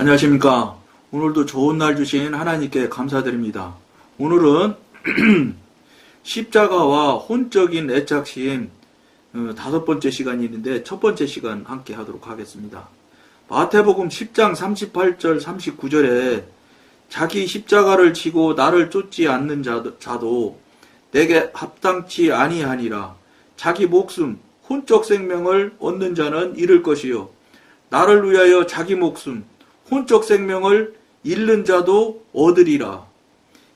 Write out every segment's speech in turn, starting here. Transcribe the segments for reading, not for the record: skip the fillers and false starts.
안녕하십니까. 오늘도 좋은 날 주신 하나님께 감사드립니다. 오늘은 십자가와 혼적인 애착심 5번째 시간이 있는데 첫 번째 시간 함께 하도록 하겠습니다. 마태복음 10장 38절 39절에 자기 십자가를 지고 나를 쫓지 않는 자도 내게 합당치 아니하니라. 자기 목숨 혼적 생명을 얻는 자는 잃을 것이요 나를 위하여 자기 목숨 혼적 생명을 잃는 자도 얻으리라.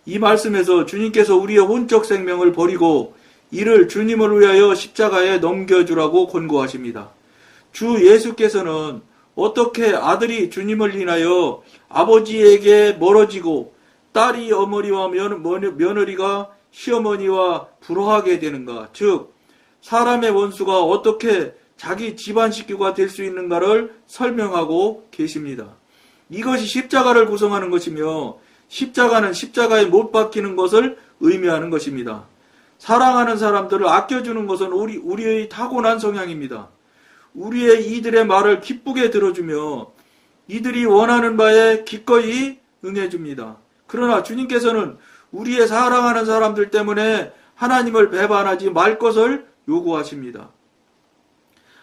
이 말씀에서 주님께서 우리의 혼적 생명을 버리고 이를 주님을 위하여 십자가에 넘겨주라고 권고하십니다. 주 예수께서는 어떻게 아들이 주님을 인하여 아버지에게 멀어지고 딸이 어머니와 며느리가 시어머니와 불화하게 되는가, 즉 사람의 원수가 어떻게 자기 집안 식구가 될 수 있는가를 설명하고 계십니다. 이것이 십자가를 구성하는 것이며 십자가는 십자가에 못 박히는 것을 의미하는 것입니다. 사랑하는 사람들을 아껴주는 것은 우리의 타고난 성향입니다. 우리의 이들의 말을 기쁘게 들어주며 이들이 원하는 바에 기꺼이 응해줍니다. 그러나 주님께서는 우리의 사랑하는 사람들 때문에 하나님을 배반하지 말 것을 요구하십니다.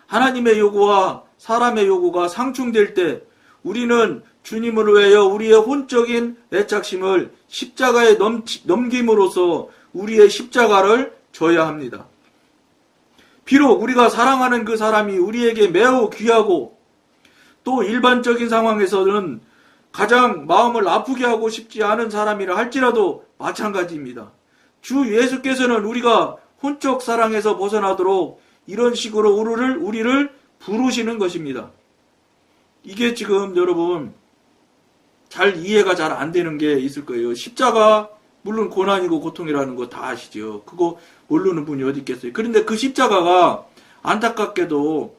하나님의 요구와 사람의 요구가 상충될 때 우리는 주님을 위하여 우리의 혼적인 애착심을 십자가에 넘김으로써 우리의 십자가를 져야 합니다. 비록 우리가 사랑하는 그 사람이 우리에게 매우 귀하고 또 일반적인 상황에서는 가장 마음을 아프게 하고 싶지 않은 사람이라 할지라도 마찬가지입니다. 주 예수께서는 우리가 혼적 사랑에서 벗어나도록 이런 식으로 우리를 부르시는 것입니다. 이게 지금 여러분 잘 이해가 잘 안 되는 게 있을 거예요. 십자가 물론 고난이고 고통이라는 거 다 아시죠. 그거 모르는 분이 어디 있겠어요. 그런데 그 십자가가 안타깝게도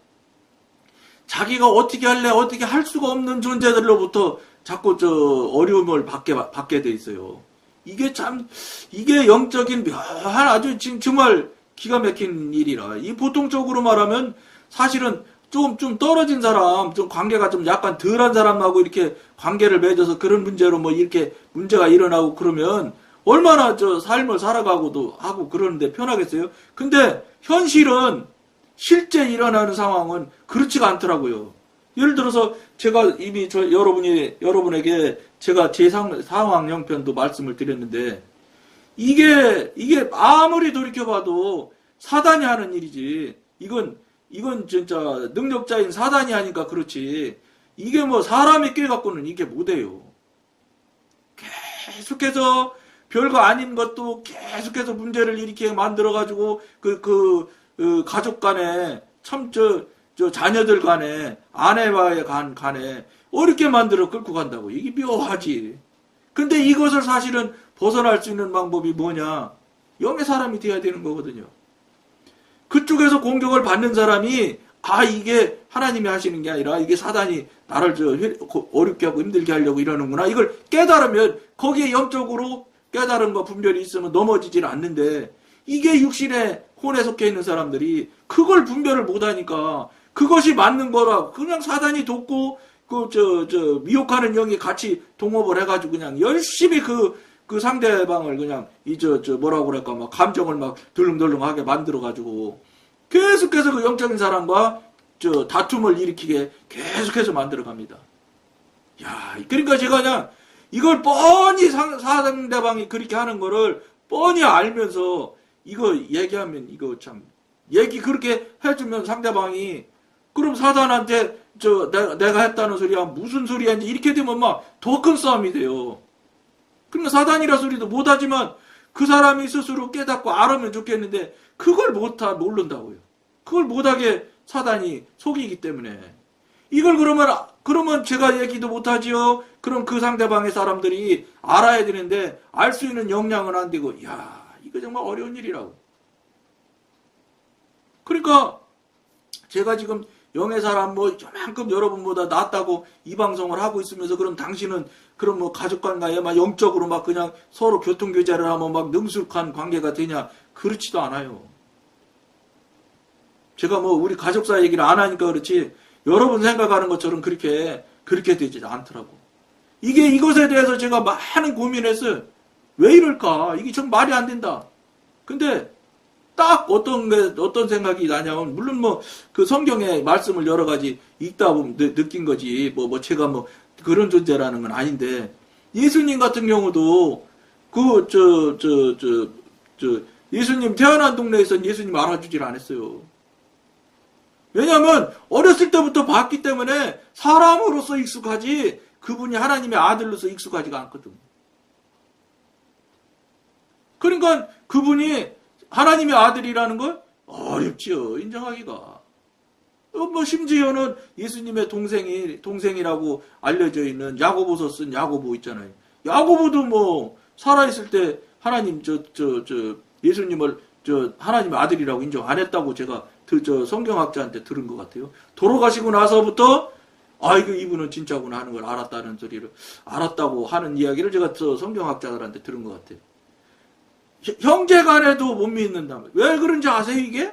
자기가 어떻게 할래 어떻게 할 수가 없는 존재들로부터 자꾸 어려움을 받게 돼 있어요. 이게 영적인 묘한 아주 정말 기가 막힌 일이라. 이 보통적으로 말하면 사실은 좀 떨어진 사람, 좀 관계가 좀 약간 덜한 사람하고 이렇게 관계를 맺어서 그런 문제로 뭐 이렇게 문제가 일어나고 그러면 얼마나 삶을 살아가고도 하고 그러는데 편하겠어요? 근데 현실은 실제 일어나는 상황은 그렇지가 않더라고요. 예를 들어서 제가 이미 여러분에게 제가 제 상황 형편도 말씀을 드렸는데 이게 아무리 돌이켜봐도 사단이 하는 일이지. 이건 진짜 능력자인 사단이 하니까 그렇지. 이게 뭐 사람이 꾀갖고는 이게 못해요. 계속해서 별거 아닌 것도 계속해서 문제를 일으키게 만들어가지고 가족 간에 참 자녀들 간에 아내와의 간에 어렵게 만들어 끌고 간다고. 이게 묘하지. 근데 이것을 사실은 벗어날 수 있는 방법이 뭐냐? 영의 사람이 돼야 되는 거거든요. 그쪽에서 공격을 받는 사람이 이게 하나님이 하시는 게 아니라 이게 사단이 나를 어렵게 하고 힘들게 하려고 이러는구나. 이걸 깨달으면 거기에 영적으로 깨달음과 분별이 있으면 넘어지질 않는데 이게 육신의 혼에 속해 있는 사람들이 그걸 분별을 못하니까 그것이 맞는 거라 그냥 사단이 돕고 미혹하는 영이 같이 동업을 해가지고 그냥 열심히 그 상대방을 그냥 뭐라고 그럴까 막 감정을 막 덜렁덜렁하게 만들어가지고 계속해서 그 영적인 사람과 다툼을 일으키게 계속해서 만들어갑니다. 야, 그러니까 제가 그냥 이걸 뻔히 상대방이 그렇게 하는 거를 뻔히 알면서 이거 얘기하면 이거 참 얘기 그렇게 해주면 상대방이 그럼 사단한테 내가 했다는 소리야 무슨 소리야 이렇게 되면 막 더 큰 싸움이 돼요. 그러니까 사단이라 소리도 못하지만 그 사람이 스스로 깨닫고 알으면 좋겠는데 그걸 모른다고요. 그걸 못하게 사단이 속이기 때문에 이걸 그러면 제가 얘기도 못하지요. 그럼 그 상대방의 사람들이 알아야 되는데 알 수 있는 역량은 안 되고 이거 정말 어려운 일이라고. 그러니까 제가 지금 영의 사람 저만큼 여러분보다 낫다고 이 방송을 하고 있으면서 그럼 당신은 그럼 가족관계에 막 영적으로 막 그냥 서로 교통교제를 하면 막 능숙한 관계가 되냐? 그렇지도 않아요. 제가 우리 가족사 얘기를 안 하니까 그렇지 여러분 생각하는 것처럼 그렇게 그렇게 되지 않더라고. 이것에 대해서 제가 많은 고민했어요. 왜 이럴까? 이게 정 말이 안 된다. 근데 딱 어떤 생각이 나냐면, 물론 그 성경의 말씀을 여러 가지 읽다 보면 느낀 거지. 제가 그런 존재라는 건 아닌데, 예수님 같은 경우도 예수님 태어난 동네에서는 예수님 알아주질 않았어요. 왜냐하면 어렸을 때부터 봤기 때문에 사람으로서 익숙하지 그분이 하나님의 아들로서 익숙하지가 않거든. 그러니까 그분이 하나님의 아들이라는 걸 어렵지요. 인정하기가. 심지어는 예수님의 동생이라고 알려져 있는 야고보서 쓴 야고보 있잖아요. 야고보도 살아있을 때 하나님, 예수님을, 하나님의 아들이라고 인정 안 했다고 제가 성경학자한테 들은 것 같아요. 돌아가시고 나서부터, 이분은 진짜구나 하는 걸 알았다고 하는 이야기를 제가 성경학자들한테 들은 것 같아요. 형제 간에도 못 믿는다면. 왜 그런지 아세요, 이게?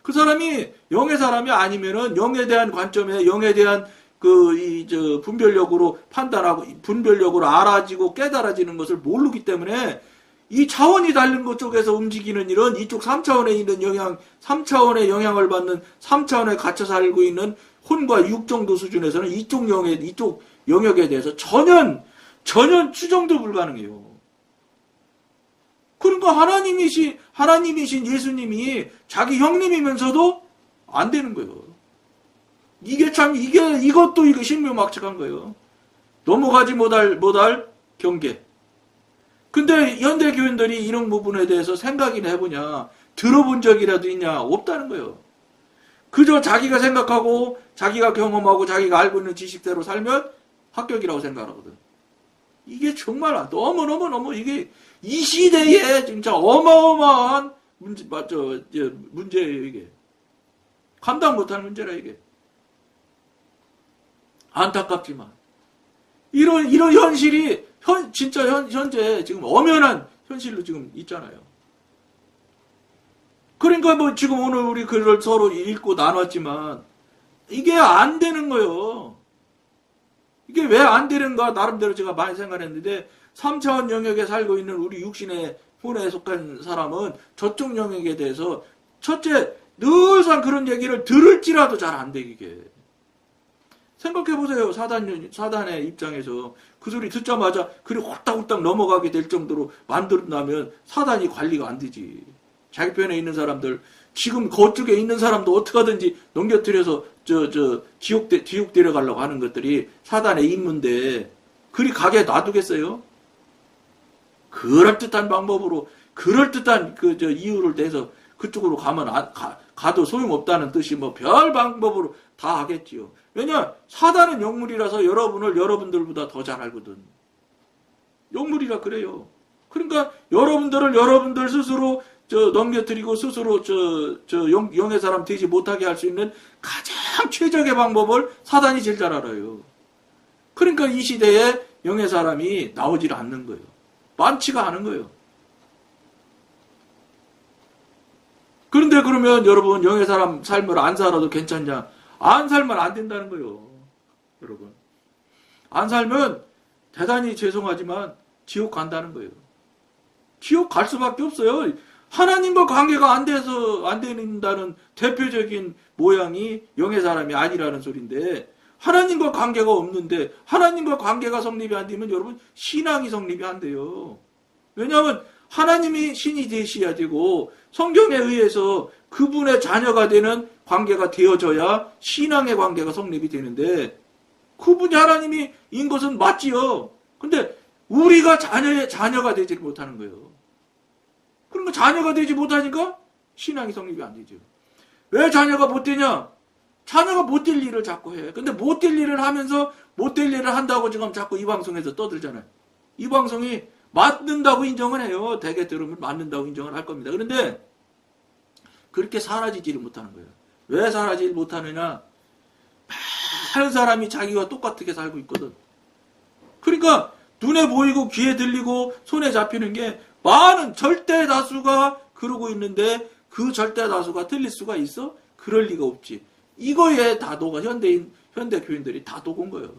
그 사람이 영의 사람이 아니면은 영에 대한 관점에 영에 대한 분별력으로 판단하고 분별력으로 알아지고 깨달아지는 것을 모르기 때문에 이 차원이 다른 것 쪽에서 움직이는 일은 이쪽 3차원에 있는 3차원의 영향을 받는 3차원에 갇혀 살고 있는 혼과 육 정도 수준에서는 이쪽 영역에 대해서 전혀 추정도 불가능해요. 그러니까 하나님이신 예수님이 자기 형님이면서도 안 되는 거예요. 이것도 신묘막측한 거예요. 넘어가지 못할 경계. 근데 현대 교인들이 이런 부분에 대해서 생각이나 해보냐, 들어본 적이라도 있냐, 없다는 거예요. 그저 자기가 생각하고, 자기가 경험하고, 자기가 알고 있는 지식대로 살면 합격이라고 생각하거든. 이게 정말 너무 이게 이 시대에 진짜 어마어마한 문제예요, 이게. 감당 못할 문제라, 이게. 안타깝지만. 이런 현실이, 진짜 현재 지금 엄연한 현실로 지금 있잖아요. 그러니까 지금 오늘 우리 글을 서로 읽고 나눴지만, 이게 안 되는 거예요. 이게 왜 안 되는가, 나름대로 제가 많이 생각했는데, 3차원 영역에 살고 있는 우리 육신의 혼에 속한 사람은 저쪽 영역에 대해서 첫째 늘상 그런 얘기를 들을지라도 잘 안 돼. 이게 생각해보세요. 사단의 입장에서 그 소리 듣자마자 그리 홀딱홀딱 넘어가게 될 정도로 만들었다면 사단이 관리가 안 되지. 자기 편에 있는 사람들, 지금 그쪽에 있는 사람도 어떻게 하든지 넘겨뜨려서 지옥 데려가려고 하는 것들이 사단의 임무인데 그리 가게 놔두겠어요? 그럴듯한 방법으로, 그럴듯한 이유를 대서 그쪽으로 가도 소용없다는 뜻이 별 방법으로 다 하겠지요. 왜냐, 사단은 영물이라서 여러분들보다 더 잘 알거든. 영물이라 그래요. 그러니까 여러분들 스스로 넘겨뜨리고 스스로 영의 사람 되지 못하게 할 수 있는 가장 최적의 방법을 사단이 제일 잘 알아요. 그러니까 이 시대에 영의 사람이 나오질 않는 거예요. 많지가 않은 거예요. 그런데 그러면 여러분, 영의 사람 삶을 안 살아도 괜찮냐? 안 살면 안 된다는 거예요. 여러분. 안 살면 대단히 죄송하지만 지옥 간다는 거예요. 지옥 갈 수밖에 없어요. 하나님과 관계가 안 된다는 대표적인 모양이 영의 사람이 아니라는 소리인데, 하나님과 관계가 없는데, 하나님과 관계가 성립이 안 되면 여러분, 신앙이 성립이 안 돼요. 왜냐하면 하나님이 신이 되셔야 되고, 성경에 의해서 그분의 자녀가 되는 관계가 되어져야 신앙의 관계가 성립이 되는데, 그분이 하나님인 것은 맞지요. 근데 우리가 자녀가 되지 못하는 거예요. 그러니까 자녀가 되지 못하니까 신앙이 성립이 안 되죠. 왜 자녀가 못 되냐? 자녀가 못 될 일을 자꾸 해. 근데 못 될 일을 하면서 못 될 일을 한다고 지금 자꾸 이 방송에서 떠들잖아요. 이 방송이 맞는다고 인정을 해요. 대개 들으면 맞는다고 인정을 할 겁니다. 그런데 그렇게 사라지지를 못하는 거예요. 왜 사라지지 못하느냐? 많은 사람이 자기와 똑같게 살고 있거든. 그러니까 눈에 보이고 귀에 들리고 손에 잡히는 게 많은 절대 다수가 그러고 있는데 그 절대 다수가 틀릴 수가 있어? 그럴 리가 없지. 이거에 다 녹아, 현대 교인들이 다 똑은 거예요.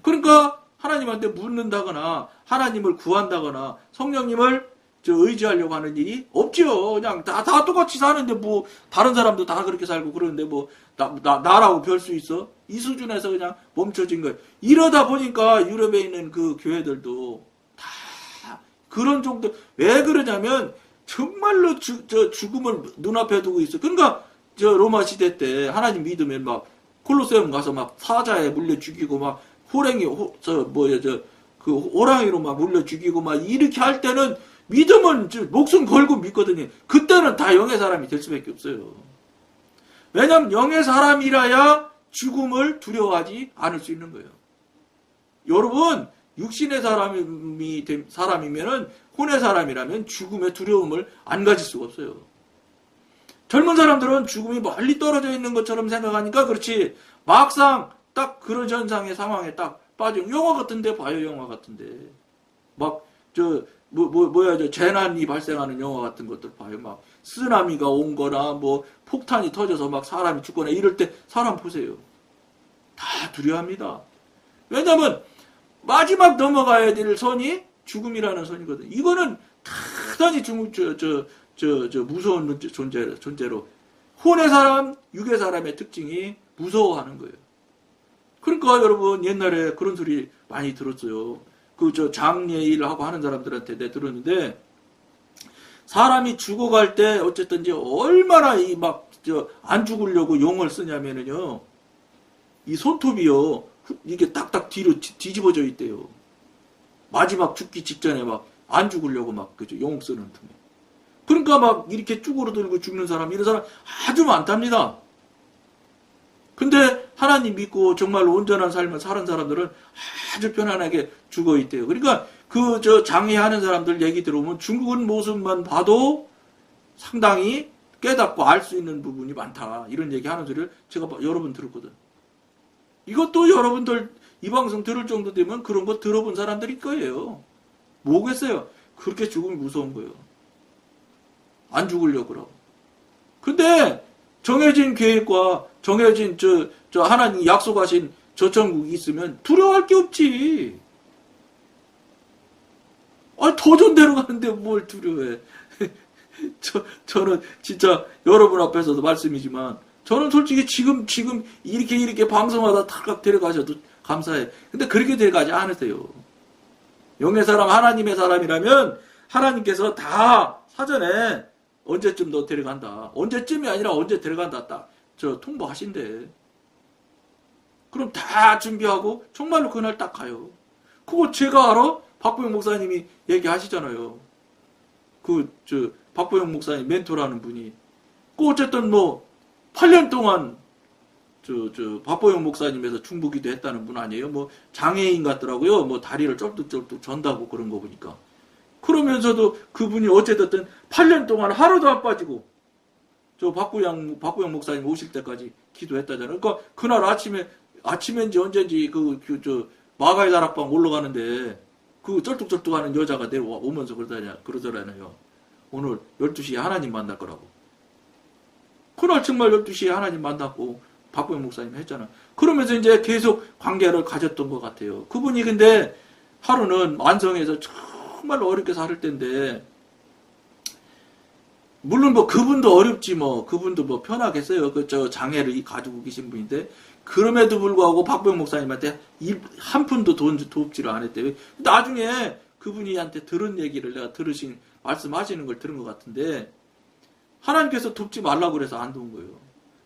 그러니까 하나님한테 묻는다거나 하나님을 구한다거나 성령님을 의지하려고 하는 일이 없죠. 그냥 다 똑같이 사는데 뭐 다른 사람도 다 그렇게 살고 그러는데 뭐 나라고 별 수 있어? 이 수준에서 그냥 멈춰진 거예요. 이러다 보니까 유럽에 있는 그 교회들도 다 그런 정도. 왜 그러냐면 정말로 죽음을 눈앞에 두고 있어. 그러니까 로마 시대 때 하나님 믿으면 막 콜로세움 가서 막 사자에 물려 죽이고 막 호랭이 그 호랑이로 막 물려 죽이고 막 이렇게 할 때는 믿으면 목숨 걸고 믿거든요. 그때는 다 영의 사람이 될 수밖에 없어요. 왜냐하면 영의 사람이라야 죽음을 두려워하지 않을 수 있는 거예요. 여러분, 육신의 사람이면은 혼의 사람이라면 죽음의 두려움을 안 가질 수가 없어요. 젊은 사람들은 죽음이 멀리 떨어져 있는 것처럼 생각하니까 그렇지. 막상 딱 그런 현상의 상황에 딱 빠져. 영화 같은데 봐요, 영화 같은데. 막 재난이 발생하는 영화 같은 것들 봐요. 막 쓰나미가 온 거나 뭐 폭탄이 터져서 막 사람이 죽거나 이럴 때 사람 보세요. 다 두려워합니다. 왜냐면 마지막 넘어가야 될 선이 죽음이라는 선이거든. 이거는 대단히 무서운 존재로 혼의 사람, 육의 사람의 특징이 무서워하는 거예요. 그러니까 여러분 옛날에 그런 소리 많이 들었어요. 장례일 하고 하는 사람들한테 내가 들었는데 사람이 죽어갈 때 어쨌든 얼마나 안 죽으려고 용을 쓰냐면은요. 이 손톱이요. 이게 딱딱 뒤로 뒤집어져 있대요. 마지막 죽기 직전에 막 안 죽으려고 용 쓰는 틈에. 그러니까 막 이렇게 쭈그러들고 죽는 사람, 이런 사람 아주 많답니다. 근데 하나님 믿고 정말 온전한 삶을 사는 사람들은 아주 편안하게 죽어 있대요. 그러니까 장애하는 사람들 얘기 들어보면 죽은 모습만 봐도 상당히 깨닫고 알 수 있는 부분이 많다. 이런 얘기 하는 소리를 제가 여러 번 들었거든. 이것도 여러분들 이 방송 들을 정도 되면 그런 거 들어본 사람들일 거예요. 뭐겠어요? 그렇게 죽음이 무서운 거예요. 안 죽으려고 그러고. 근데 정해진 계획과 정해진 하나님 약속하신 저 천국이 있으면 두려워할 게 없지. 더 좋은 데로 가는데 뭘 두려워해. 저는 진짜 여러분 앞에서도 말씀이지만 저는 솔직히 지금 이렇게 방송하다 탈락 데려가셔도 감사해. 근데 그렇게 데려가지 않으세요. 영의 사람, 하나님의 사람이라면 하나님께서 다 사전에 언제쯤 너 데려간다. 언제쯤이 아니라 언제 데려간다. 딱 통보하신대. 그럼 다 준비하고 정말로 그날 딱 가요. 그거 제가 알아? 박보영 목사님이 얘기하시잖아요. 박보영 목사님 멘토라는 분이. 어쨌든 8년 동안 박보영 목사님에서 중보기도 했다는 분 아니에요? 장애인 같더라고요. 다리를 쩔뚝쩔뚝 전다고 그런 거 보니까. 그러면서도 그분이 어쨌든 8년 동안 하루도 안 빠지고 박보영 목사님 오실 때까지 기도했다잖아요. 그러니까 그날 아침인지 언젠지 마가의 다락방 올라가는데 쩔뚝쩔뚝하는 여자가 내려오면서 그러더라고요. 오늘 12시에 하나님 만날 거라고. 그날 정말 12시에 하나님 만났고 박보영 목사님 했잖아. 그러면서 이제 계속 관계를 가졌던 것 같아요. 그분이 근데 하루는 완성해서 정말 어렵게 살 때인데 물론 그분도 어렵지 그분도 편하겠어요. 장애를 가지고 계신 분인데 그럼에도 불구하고 박보영 목사님한테 한 푼도 돕지를 않았대요. 나중에 그분이한테 들은 얘기를 내가 말씀하시는 걸 들은 것 같은데 하나님께서 돕지 말라고 그래서 안 도운 거예요.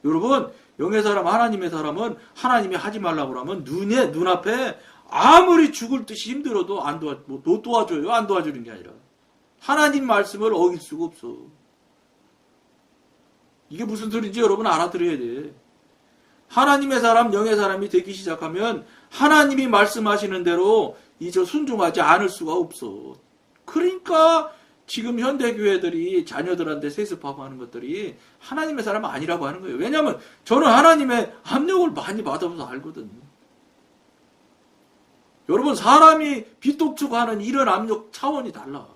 여러분 영의 사람 하나님의 사람은 하나님이 하지 말라고 그러면 눈앞에 아무리 죽을 듯이 힘들어도 도와줘요. 안 도와주는 게 아니라 하나님 말씀을 어길 수가 없어. 이게 무슨 소리인지 여러분 알아들어야 돼. 하나님의 사람, 영의 사람이 되기 시작하면 하나님이 말씀하시는 대로 순종하지 않을 수가 없어. 그러니까 지금 현대교회들이 자녀들한테 세습하고 하는 것들이 하나님의 사람은 아니라고 하는 거예요. 왜냐하면 저는 하나님의 압력을 많이 받아서 알거든. 여러분 사람이 빚독촉하는 이런 압력 차원이 달라.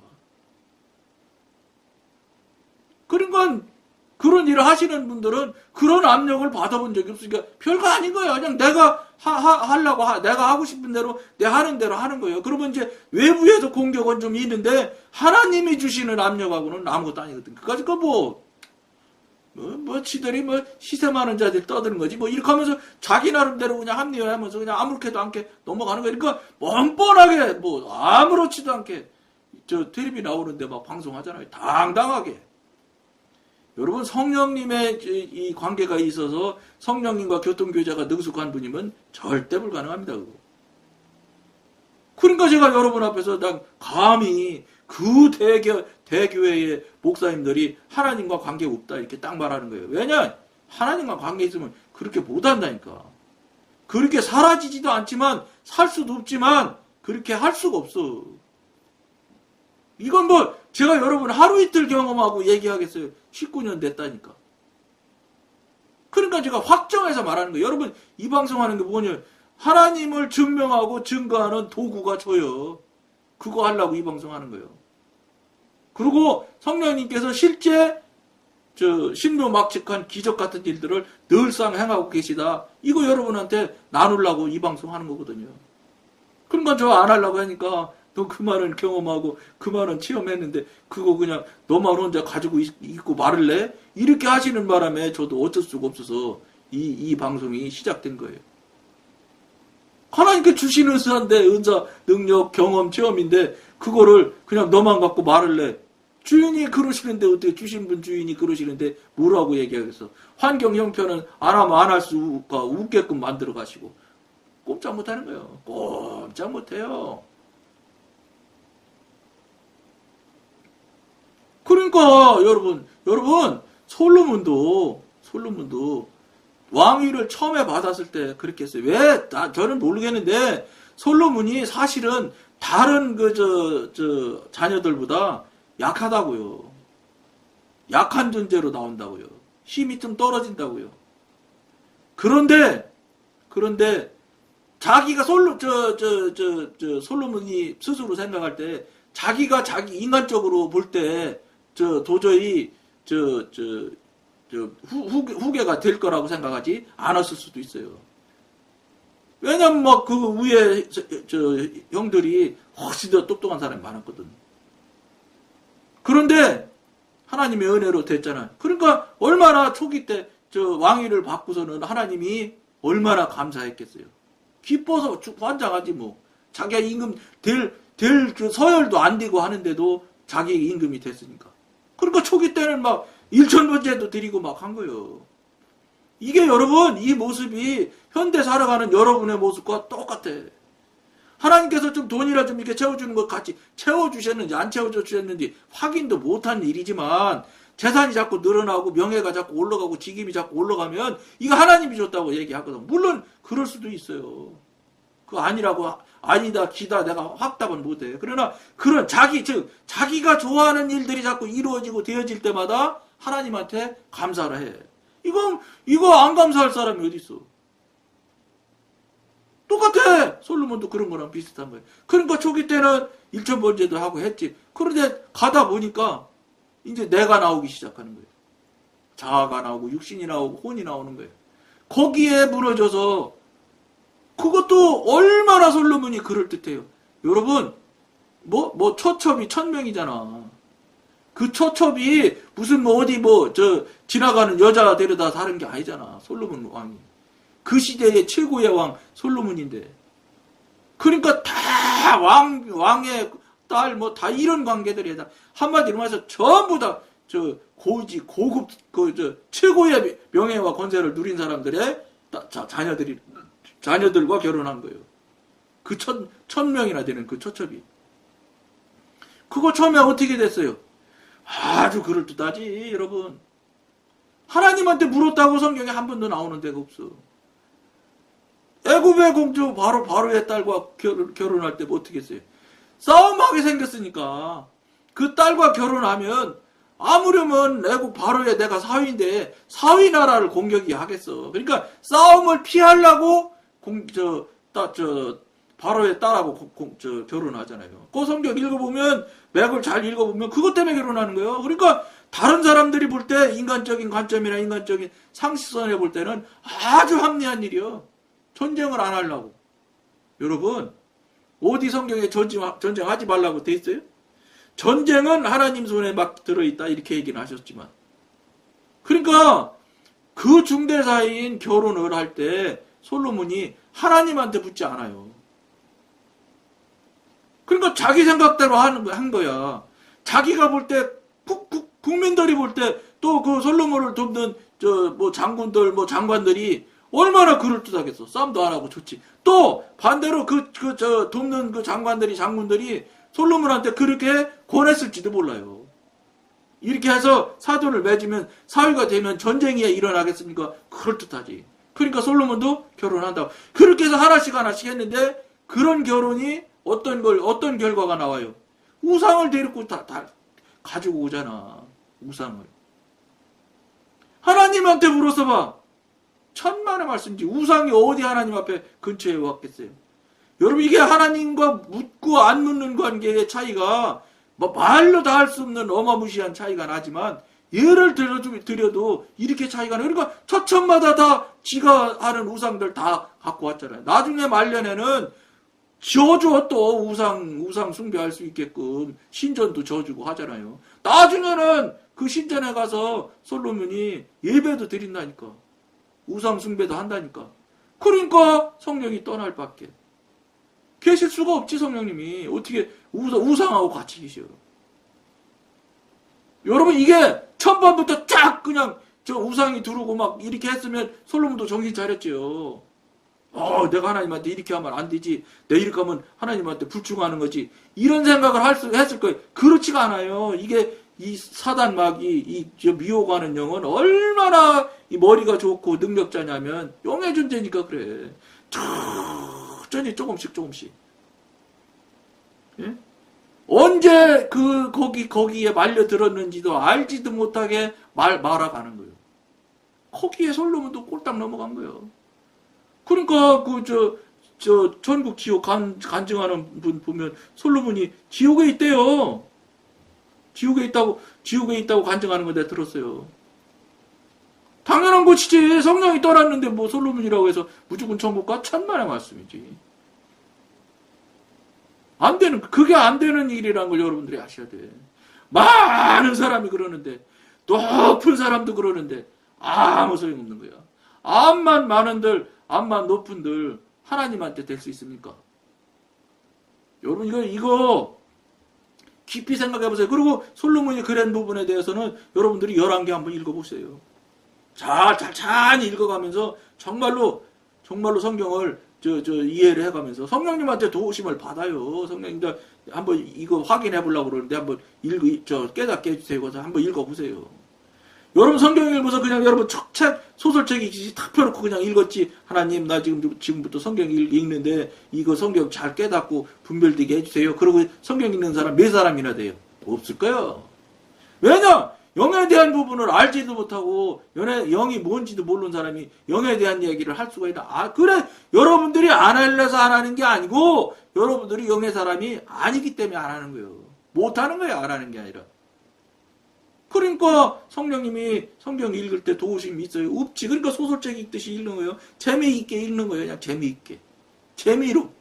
그러니까 그런 일을 하시는 분들은 그런 압력을 받아본 적이 없으니까 별거 아닌 거예요. 그냥 내가 내가 하고 싶은 대로 내 하는 대로 하는 거예요. 그러면 이제 외부에서 공격은 좀 있는데 하나님이 주시는 압력하고는 아무것도 아니거든. 그까짓 거 지들이 시세 많은 자들 떠드는 거지. 이렇게 하면서 자기 나름대로 그냥 합리화하면서 그냥 아무렇게도 않게 넘어가는 거예요. 그러니까 뻔뻔하게 아무렇지도 않게 텔레비 나오는데 막 방송하잖아요. 당당하게. 여러분 성령님의 이 관계가 있어서 성령님과 교통교제가 능숙한 분이면 절대 불가능합니다. 그거. 그러니까 제가 여러분 앞에서 난 감히 그 대교회의 목사님들이 하나님과 관계 없다 이렇게 딱 말하는 거예요. 왜냐? 하나님과 관계 있으면 그렇게 못한다니까. 그렇게 사라지지도 않지만 살 수도 없지만 그렇게 할 수가 없어. 이건 제가 여러분 하루 이틀 경험하고 얘기하겠어요. 19년 됐다니까. 그러니까 제가 확정해서 말하는 거예요. 여러분 이 방송하는 게 뭐냐? 하나님을 증명하고 증거하는 도구가 저요. 그거 하려고 이 방송하는 거예요. 그리고 성령님께서 실제 신묘막측한 기적 같은 일들을 늘상 행하고 계시다. 이거 여러분한테 나누려고 이 방송 하는 거거든요. 그러니까 저 안 하려고 하니까 너 그 말은 경험하고 그 말은 체험했는데 그거 그냥 너만 혼자 가지고 있고 말을래? 이렇게 하시는 바람에 저도 어쩔 수가 없어서 이 방송이 시작된 거예요. 하나님께 주시는 은사, 능력, 경험, 체험인데 그거를 그냥 너만 갖고 말을래? 주인이 그러시는데 어떻게 주신 분 주인이 그러시는데 뭐라고 얘기하겠어? 환경 형편은 안 하면 안 할 수가 웃게끔 만들어 가시고 꼼짝 못하는 거예요. 꼼짝 못해요. 그러니까 여러분 솔로몬도 왕위를 처음에 받았을 때 그렇게 했어요. 왜? 저는 모르겠는데 솔로몬이 사실은 다른 자녀들보다 약하다고요. 약한 존재로 나온다고요. 힘이 좀 떨어진다고요. 그런데 자기가 솔로몬이 스스로 생각할 때 자기가 자기 인간적으로 볼 때 도저히 후계가 될 거라고 생각하지 않았을 수도 있어요. 왜냐면 그 위에 형들이 훨씬 더 똑똑한 사람이 많았거든. 그런데 하나님의 은혜로 됐잖아요. 그러니까 얼마나 초기 때 왕위를 받고서는 하나님이 얼마나 감사했겠어요. 기뻐서 환장하지 뭐. 자기가 임금 될 서열도 안 되고 하는데도 자기 임금이 됐으니까. 그러니까 초기 때는 막 일천번제도 드리고 막 한 거예요. 이게 여러분 이 모습이 현대 살아가는 여러분의 모습과 똑같아. 하나님께서 좀 돈이라 좀 이렇게 채워주는 것 같이 채워주셨는지 안 채워주셨는지 확인도 못한 일이지만 재산이 자꾸 늘어나고 명예가 자꾸 올라가고 직임이 자꾸 올라가면 이거 하나님이 줬다고 얘기하거든. 물론 그럴 수도 있어요. 그거 아니다 기다 내가 확답은 못해. 그러나 그런 자기가 좋아하는 일들이 자꾸 이루어지고 되어질 때마다 하나님한테 감사를 해. 이거 안 감사할 사람이 어디 있어? 똑같아. 솔로몬도 그런 거랑 비슷한 거예요. 그러니까 초기 때는 일천번제도 하고 했지. 그런데 가다 보니까 이제 내가 나오기 시작하는 거예요. 자아가 나오고 육신이 나오고 혼이 나오는 거예요. 거기에 무너져서 그것도 얼마나 솔로몬이 그럴듯해요. 여러분 처첩이 1000명이잖아. 그 처첩이 무슨 어디 지나가는 여자 데려다 사는 게 아니잖아. 솔로몬 왕이. 그 시대의 최고의 왕 솔로몬인데. 그러니까 다 왕의 딸 다 이런 관계들이 다 한마디로 말해서 전부 다 고급 최고의 명예와 권세를 누린 사람들의 자녀들과 결혼한 거예요. 그 1000명이나 되는 그 처첩이. 그거 처음에 어떻게 됐어요? 아주 그럴듯하지, 여러분. 하나님한테 물었다고 성경에 한 번도 나오는 데가 없어. 애굽의 공주 바로의 딸과 결혼할 때 어떻게 했어요? 싸움하게 생겼으니까 그 딸과 결혼하면 아무려면 애굽 바로의 내가 사위인데 사위 나라를 공격이 하겠어. 그러니까 싸움을 피하려고 바로의 딸하고 결혼하잖아요. 그 성경 읽어보면 맥을 잘 읽어보면 그것 때문에 결혼하는 거예요. 그러니까 다른 사람들이 볼 때 인간적인 관점이나 인간적인 상식선에 볼 때는 아주 합리한 일이요. 전쟁을 안 하려고. 여러분, 어디 성경에 전쟁하지 말라고 돼 있어요? 전쟁은 하나님 손에 막 들어있다 이렇게 얘기는 하셨지만, 그러니까 그 중대사인 결혼을 할 때 솔로몬이 하나님한테 묻지 않아요. 그러니까 자기 생각대로 한 거야. 자기가 볼 때, 국민들이 볼 때, 또 그 솔로몬을 돕는, 장군들, 장관들이 얼마나 그럴듯하겠어. 싸움도 안 하고 좋지. 또, 반대로 돕는 그 장군들이 솔로몬한테 그렇게 권했을지도 몰라요. 이렇게 해서 사돈을 맺으면, 사위가 되면 전쟁이 일어나겠습니까? 그럴듯하지. 그러니까 솔로몬도 결혼한다고. 그렇게 해서 하나씩 했는데, 그런 결혼이 어떤 결과가 나와요? 우상을 데리고 다 가지고 오잖아. 우상을. 하나님한테 물어서봐. 천만의 말씀이지. 우상이 어디 하나님 앞에 근처에 왔겠어요? 여러분, 이게 하나님과 묻고 안 묻는 관계의 차이가 말로 다 할 수 없는 어마무시한 차이가 나지만, 예를 들어도 이렇게 차이가 나. 그러니까 처천마다 다 지가 하는 우상들 다 갖고 왔잖아요. 나중에 말년에는 지어줘. 또 우상 숭배할 수 있게끔 신전도 지어주고 하잖아요. 나중에는 그 신전에 가서 솔로몬이 예배도 드린다니까. 우상 숭배도 한다니까. 그러니까 성령이 떠날 밖에 계실 수가 없지. 성령님이 어떻게 우상하고 같이 계셔. 여러분, 이게 첫번부터 쫙 그냥 저 우상이 들어오고 막 이렇게 했으면 솔로몬도 정신 차렸지요. 내가 하나님한테 이렇게 하면 안 되지. 내가 이렇게 하면 하나님한테 불충하는 거지. 이런 생각을 했을 거예요. 그렇지가 않아요. 이게 이 사단마귀, 미혹하는 영은 얼마나 이 머리가 좋고 능력자냐면 영의 존재니까 그래. 천천히 조금씩. 예? 언제 거기에 말려들었는지도 알지도 못하게 말아가는 거예요. 거기에 솔로몬도 꼴딱 넘어간 거예요. 그러니까 천국 지옥 간증하는 분 보면 솔로몬이 지옥에 있대요. 지옥에 있다고 간증하는 거 내가 들었어요. 당연한 것이지. 성령이 떠났는데 뭐 솔로몬이라고 해서 무조건 천국 가? 천만의 말씀이지. 그게 안 되는 일이라는 걸 여러분들이 아셔야 돼. 많은 사람이 그러는데, 높은 사람도 그러는데, 아무 소용없는 거야. 암만 많은들, 암만 높은들, 하나님한테 될 수 있습니까? 여러분, 이거, 깊이 생각해보세요. 그리고 솔로몬이 그런 부분에 대해서는 여러분들이 11개 한번 읽어보세요. 잘 읽어가면서, 정말로 성경을 이해를 해가면서 성령님한테 도우심을 받아요. 성령님들 한번 이거 확인해 보려고 그러는데 한번 깨닫게 해주세요. 그래서 한번 읽어보세요. 여러분 성경 읽어서 그냥 여러분 소설책이지 탁 펴놓고 그냥 읽었지. 하나님 나 지금부터 성경 읽는데 이거 성경 잘 깨닫고 분별되게 해주세요. 그러고 성경 읽는 사람 몇 사람이나 돼요? 없을 거예요. 왜냐? 영에 대한 부분을 알지도 못하고 영이 뭔지도 모르는 사람이 영에 대한 얘기를 할 수가 있다. 그래 여러분들이 안 하려서 안 하는 게 아니고 여러분들이 영의 사람이 아니기 때문에 안 하는 거예요. 못하는 거예요. 안 하는 게 아니라. 그러니까 성령님이 성경 읽을 때 도우심이 있어요? 없지. 그러니까 소설책 읽듯이 읽는 거예요. 재미있게 읽는 거예요. 그냥 재미있게. 재미로.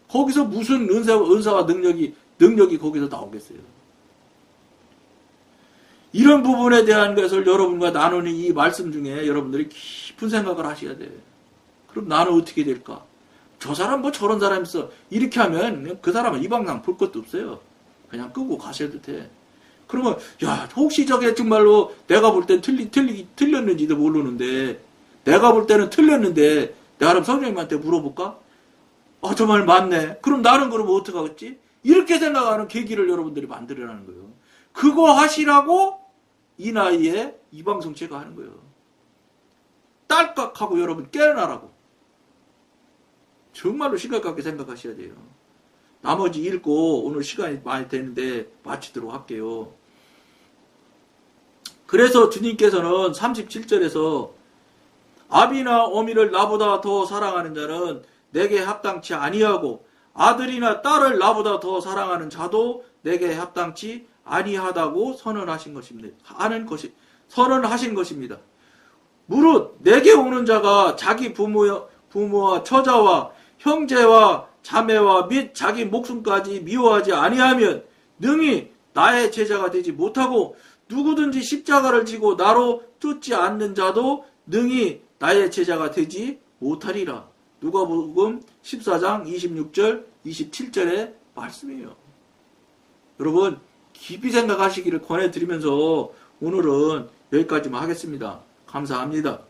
거기서 무슨 은사와 능력이 거기서 나오겠어요. 이런 부분에 대한 것을 여러분과 나누는 이 말씀 중에 여러분들이 깊은 생각을 하셔야 돼. 그럼 나는 어떻게 될까? 저 사람 뭐 저런 사람 있어. 이렇게 하면 그 사람은 이 방향 볼 것도 없어요. 그냥 끄고 가셔도 돼. 그러면 혹시 저게 정말로 내가 볼 땐 틀렸는지도 모르는데 내가 볼 때는 틀렸는데 내가 그럼 성령님한테 물어볼까? 저 말 맞네. 그럼 나는 그러면 어떡하겠지? 이렇게 생각하는 계기를 여러분들이 만들어라는 거예요. 그거 하시라고 이 나이에 이 방송 제가 하는 거예요. 딸깍하고 여러분 깨어나라고. 정말로 심각하게 생각하셔야 돼요. 나머지 읽고 오늘 시간이 많이 되는데 마치도록 할게요. 그래서 주님께서는 37절에서 아비나 어미를 나보다 더 사랑하는 자는 내게 합당치 아니하고 아들이나 딸을 나보다 더 사랑하는 자도 내게 합당치 아니하다고 선언하신 것입니다. 선언하신 것입니다. 무릇 내게 오는 자가 자기 부모와 처자와 형제와 자매와 및 자기 목숨까지 미워하지 아니하면 능히 나의 제자가 되지 못하고 누구든지 십자가를 지고 나로 쫓지 않는 자도 능히 나의 제자가 되지 못하리라. 누가복음 14장 26절 27절의 말씀이에요. 여러분 깊이 생각하시기를 권해드리면서 오늘은 여기까지만 하겠습니다. 감사합니다.